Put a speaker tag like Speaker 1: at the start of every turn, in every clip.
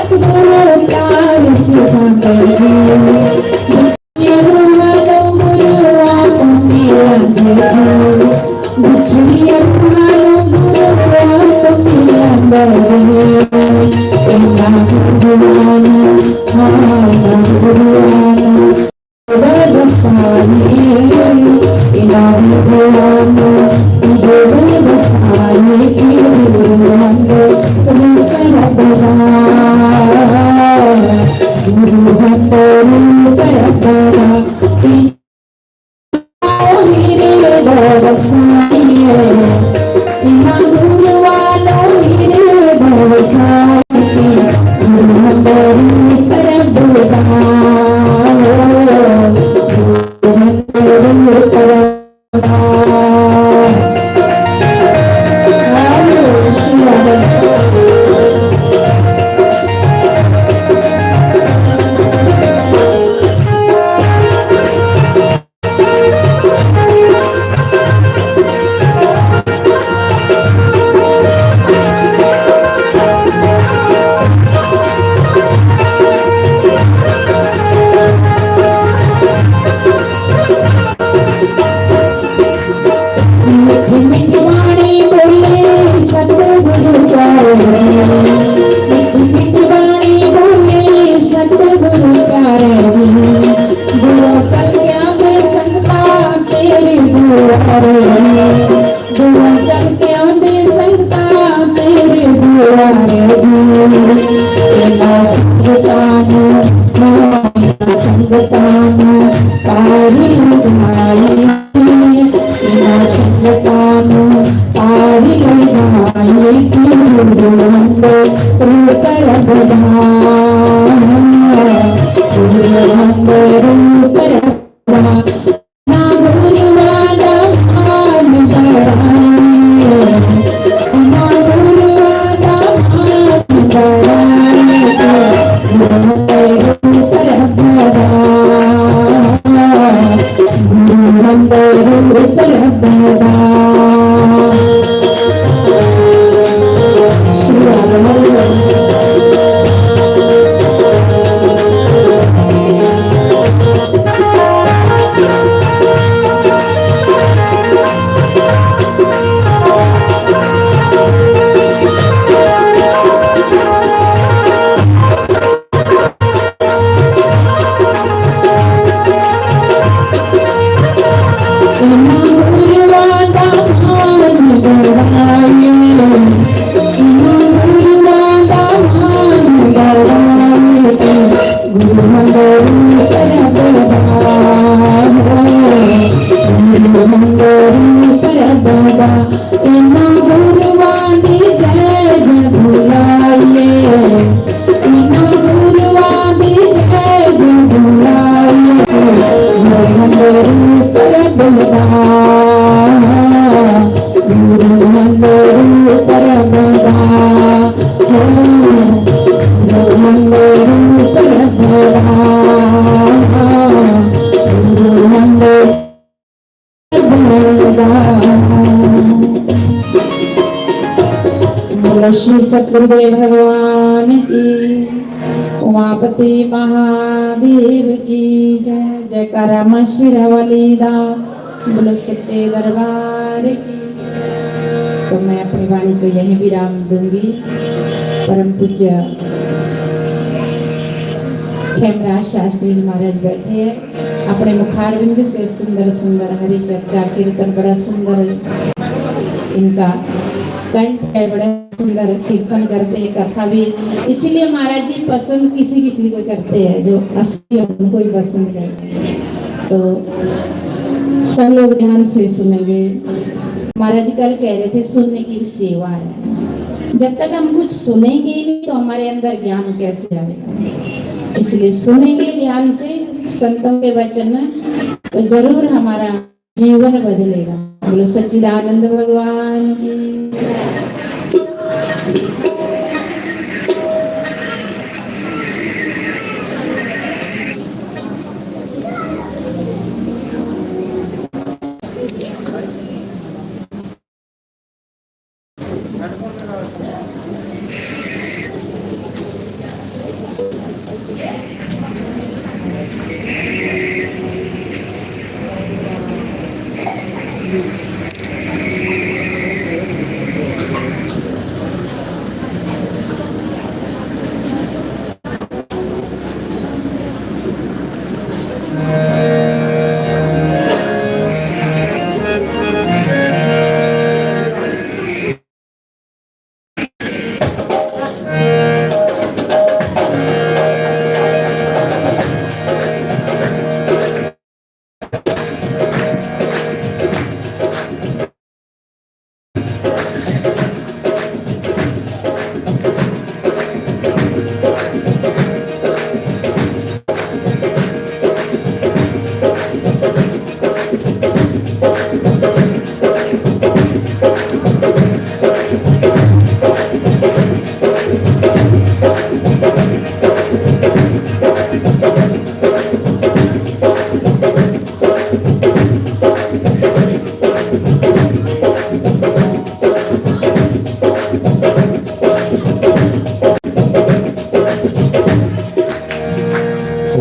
Speaker 1: सतगुरु प्यार सिखाते श्री सतगुरुदेव भगवान की, उमापति महादेव की जय। जयकारा मां शेरावाली दा, बोलो सच्चे दरबार की। तो मैं अपनी वाणी को यहीं विराम दूंगी। परम पूज्य खेमराज शास्त्री महाराज बैठे हैं, अपने मुखारविंद से सुंदर सुंदर हरि चर्चा कीर्तन, बड़ा सुंदर इनका कंठ है, बड़ा सुंदर कीर्तन करते हैं, कथा भी। इसीलिए महाराज जी पसंद किसी किसी को करते हैं, जो असली उनको ही पसंद करते हैं। तो सब लोग ध्यान से सुनेंगे। महाराज जी कल कह रहे थे सुनने की भी सेवा है। जब तक हम कुछ सुनेंगे ही नहीं तो हमारे अंदर ज्ञान कैसे आएगा। इसलिए सुनेंगे ध्यान से संतों के वचन, तो जरूर हमारा जीवन बदलेगा। बोलो सच्चिदानंद भगवान की।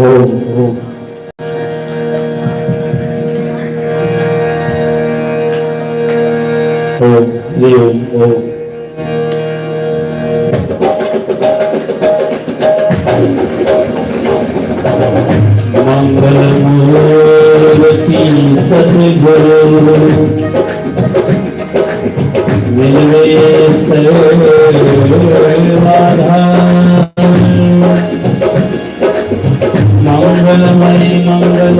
Speaker 2: ओम ओम ओम हरि ओम ओम मंगल मूर्ति सद्गुरु मिलवे सर्वाधार मंगलमय मंगल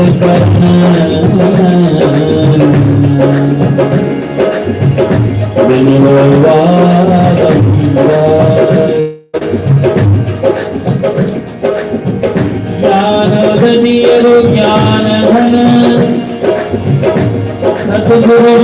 Speaker 2: ज्ञानदियो ज्ञान घन सतगुरु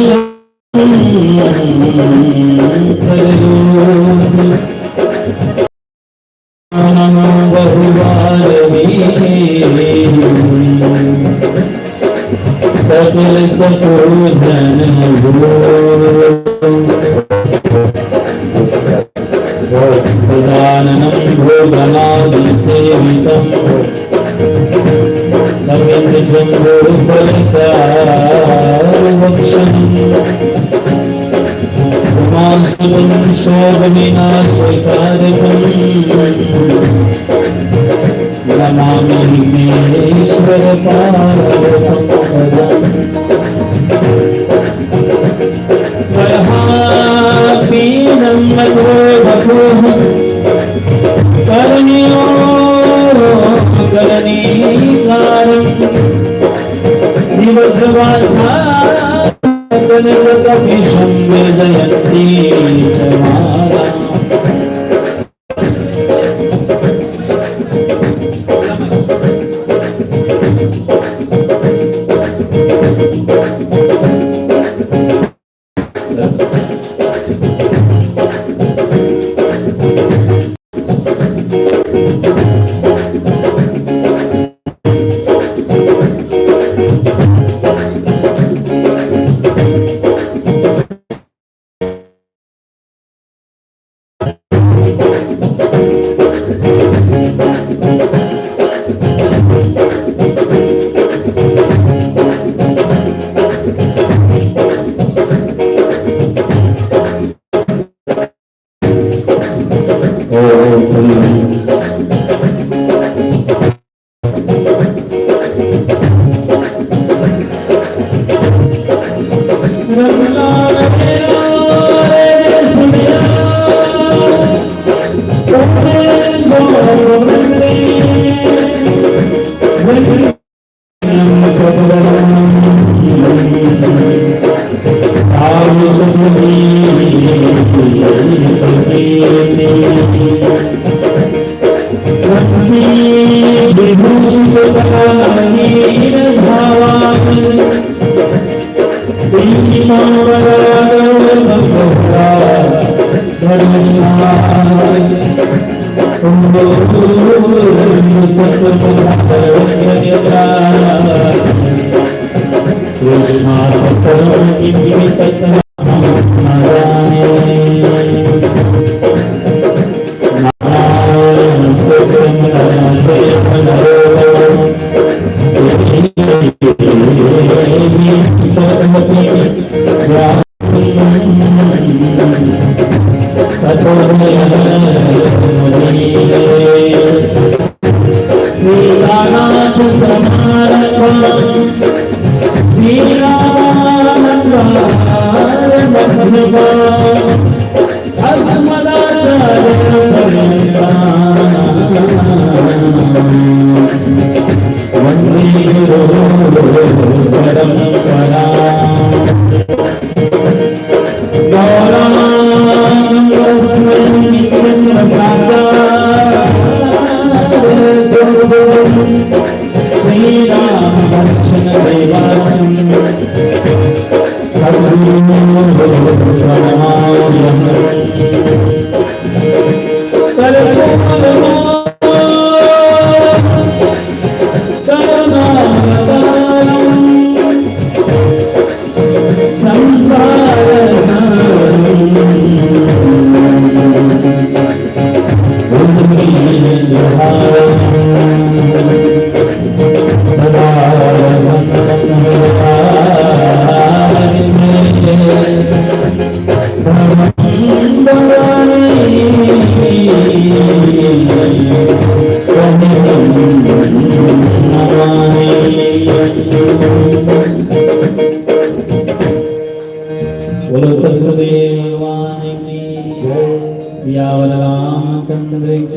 Speaker 2: सकल सकोधन प्रदाननं भोगनादिसेवितं तमेन्द्रजम्बोफलचारुभक्षणम् उमासुतं शोकविनाशकारकम् नमामि विघ्नेश्वर पार्वतं पदम् पीनं मधोभूः करणीयो करणीकारम् निवद्रवासाकनकपिशं वेदयन्ती च माला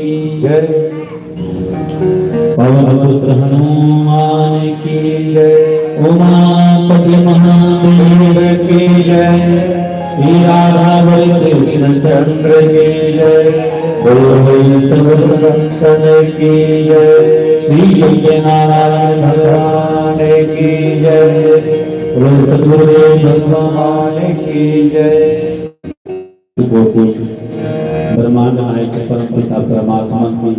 Speaker 2: की जय। पवन पुत्र हनुमान की जय। उमापति महादेव की जय। श्री राधा कृष्ण चंद्र की जय। बोलो सब संतन की जय। श्री यज्ञ नारायण भगवान की जय। बोलो सद्गुरुदेव भगवान की जय। ब्रह्मांड नायक परम पिता परमात्मा की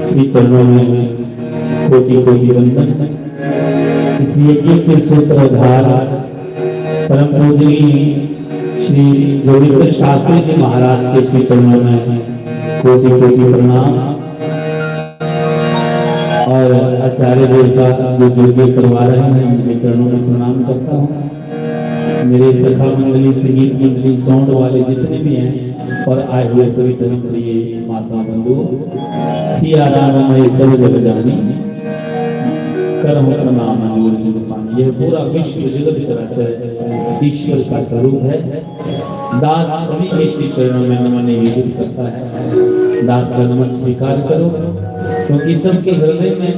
Speaker 2: श्री चरणों में कोटि कोटि वंदन। इस यज्ञ के सूत्रधार परम पूजनीय श्री जोगिंदर शास्त्री जी महाराज के श्री चरणों में कोटि कोटि प्रणाम। और आचार्य देव का जो यज्ञ करवा रहे हैं उनके चरणों में प्रणाम करता हूँ। मेरे सखा मंडली, संगीत मंडली, साउंड वाले जितने भी हैं और आए हुए सभी धर्म प्रिय माता बंधु, सिया राम मैं सब जग जानी करम प्रणाम जोड़ ही पानी। यह पूरा विश्व जगत चराचर ईश्वर का स्वरूप है। दास सभी के श्री चरणों में नमन निवेदित करता है। दास का नमन स्वीकार करो, क्योंकि सबके हृदय में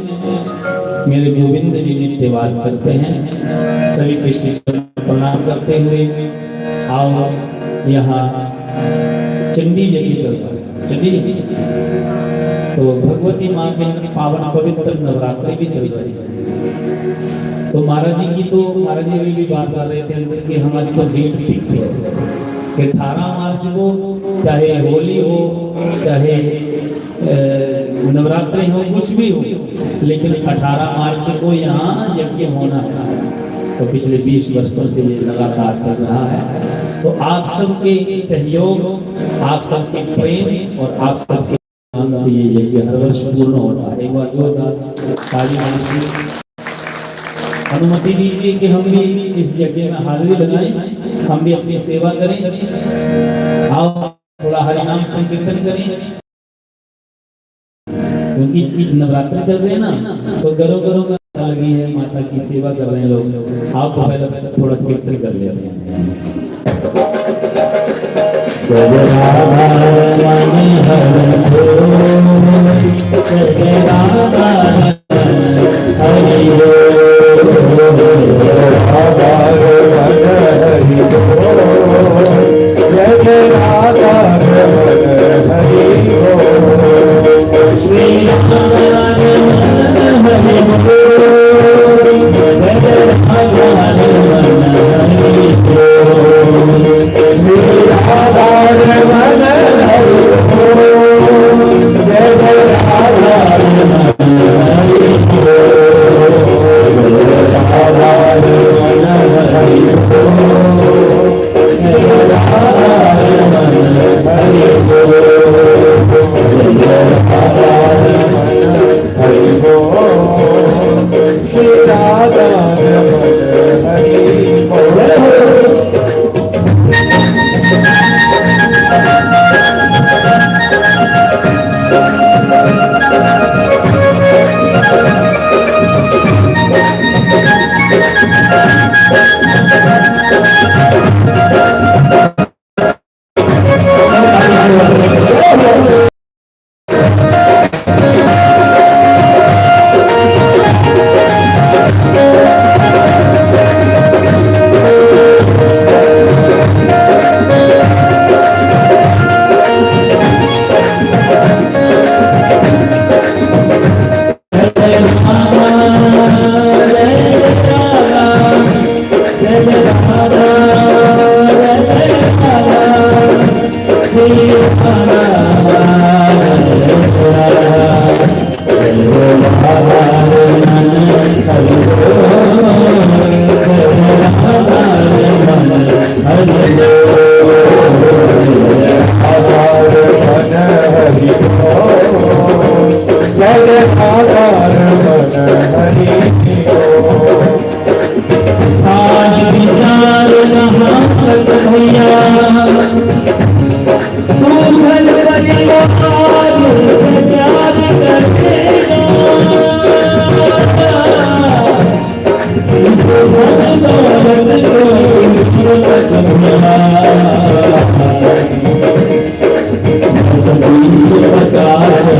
Speaker 2: मेरे गोविंद जी नित्य वास करते हैं। सभी के श्री चरण प्रणाम करते हुए आओ, यहाँ चंडी यज्ञ चलता है। चंडी यज्ञ तो भगवती माँ के पावन पवित्र नवरात्रि भी चल रही है। तो महाराज जी की तो महाराज जी अभी भी बात कर रहे थे अंदर कि हमारी तो डेट फिक्स है कि 18 मार्च को चाहे होली हो, चाहे नवरात्रि हो, कुछ भी हो, लेकिन 18 मार्च को यहाँ यज्ञ होना है। तो पिछले 20 वर्षों से ये लगातार चल रहा है। तो आप सबके सहयोग, आप सबके प्रेम और आप सबके ध्यान से ये यज्ञ हर वर्ष पूर्ण होता है। एक बार जोरदार ताली मारिए। अनुमति दीजिए कि हम भी इस यज्ञ में हाजिरी लगाएं, हम भी अपनी सेवा करें। आओ थोड़ा हरि नाम संकीर्तन करें, क्योंकि नवरात्र चल रहे हैं ना, तो घरों घरों में लगी है, माता की सेवा कर रहे हैं लोग। आप तो पहले थोड़ा कीर्तन कर लेते हैं। जय जय राधा रमण हरे हो, जय जय राधा हरि हो, राधा रमण हरि हो, जय जय राधा रमण हरि हो, श्री राधा रमण हरि हो, जय जय राधा रमण हरि हो, श्री राधा रमण हरि हो, जय जय राधा रमण हरि हो, जय राधा रमण हरि हो, जय राधा रमण हरि हो, जय राधा रमण हरि हो, श्री राधा रमण हरि हो।
Speaker 3: Thank you.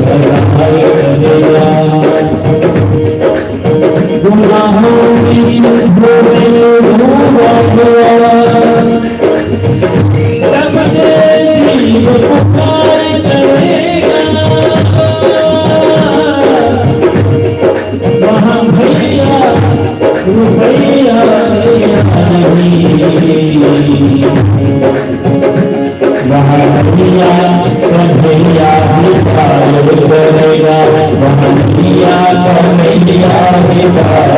Speaker 2: करेगा महलिया कन्हैया निवार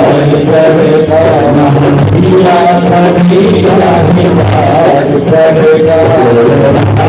Speaker 2: करेगा महलिया कन्हैया निवार करेगा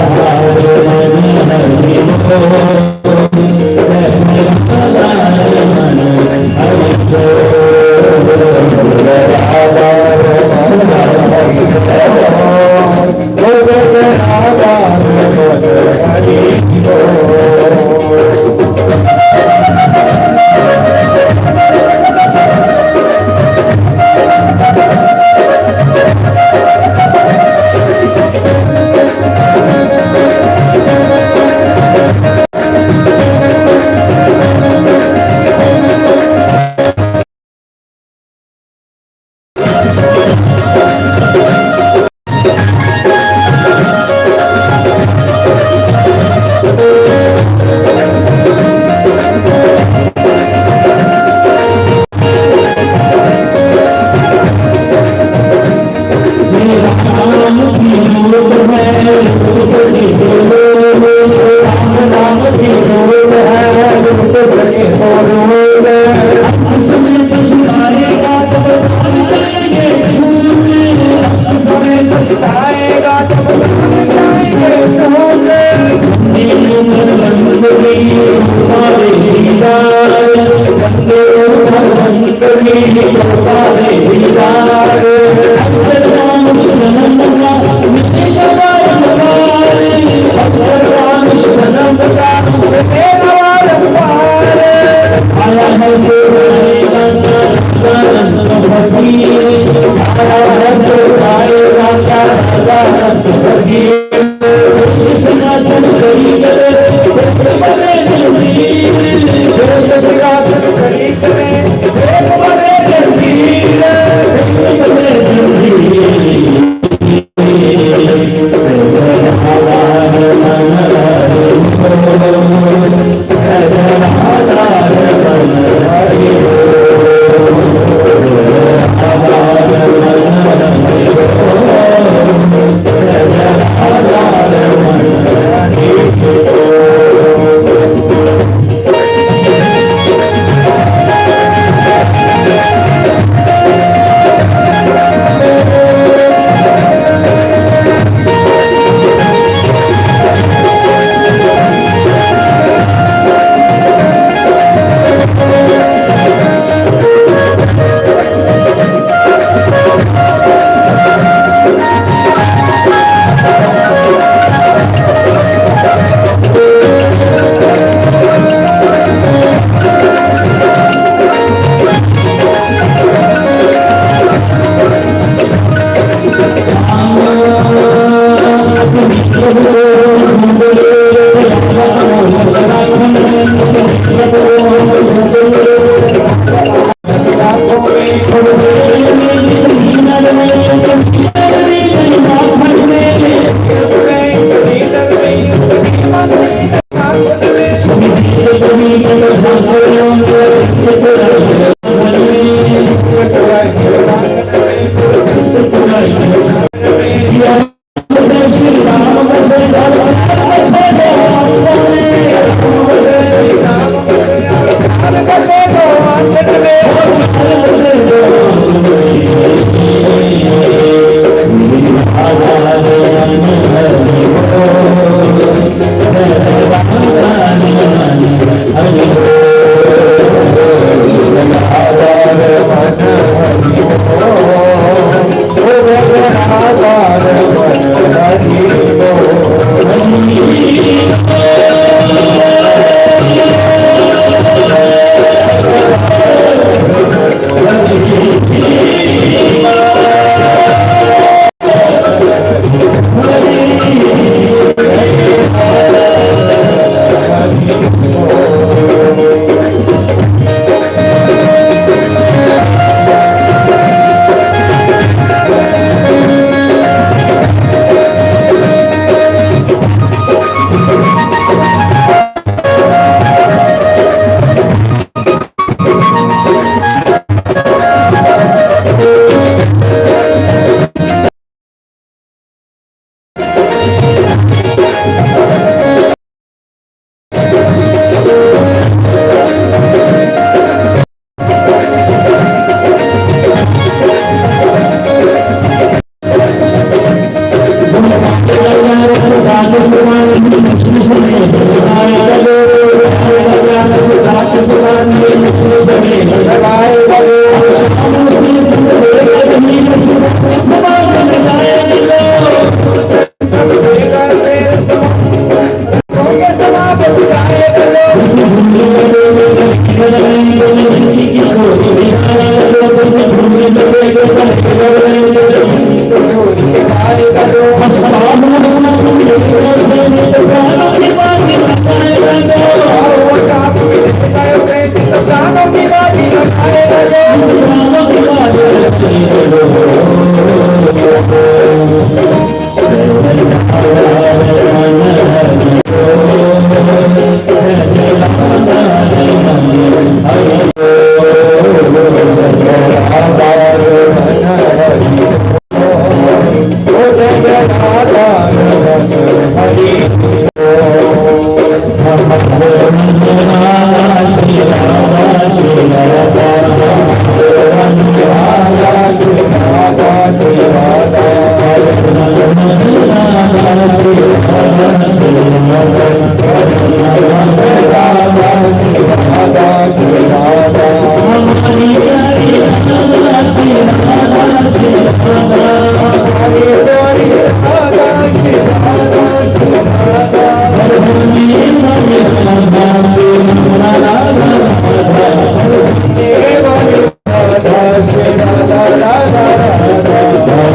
Speaker 2: Shri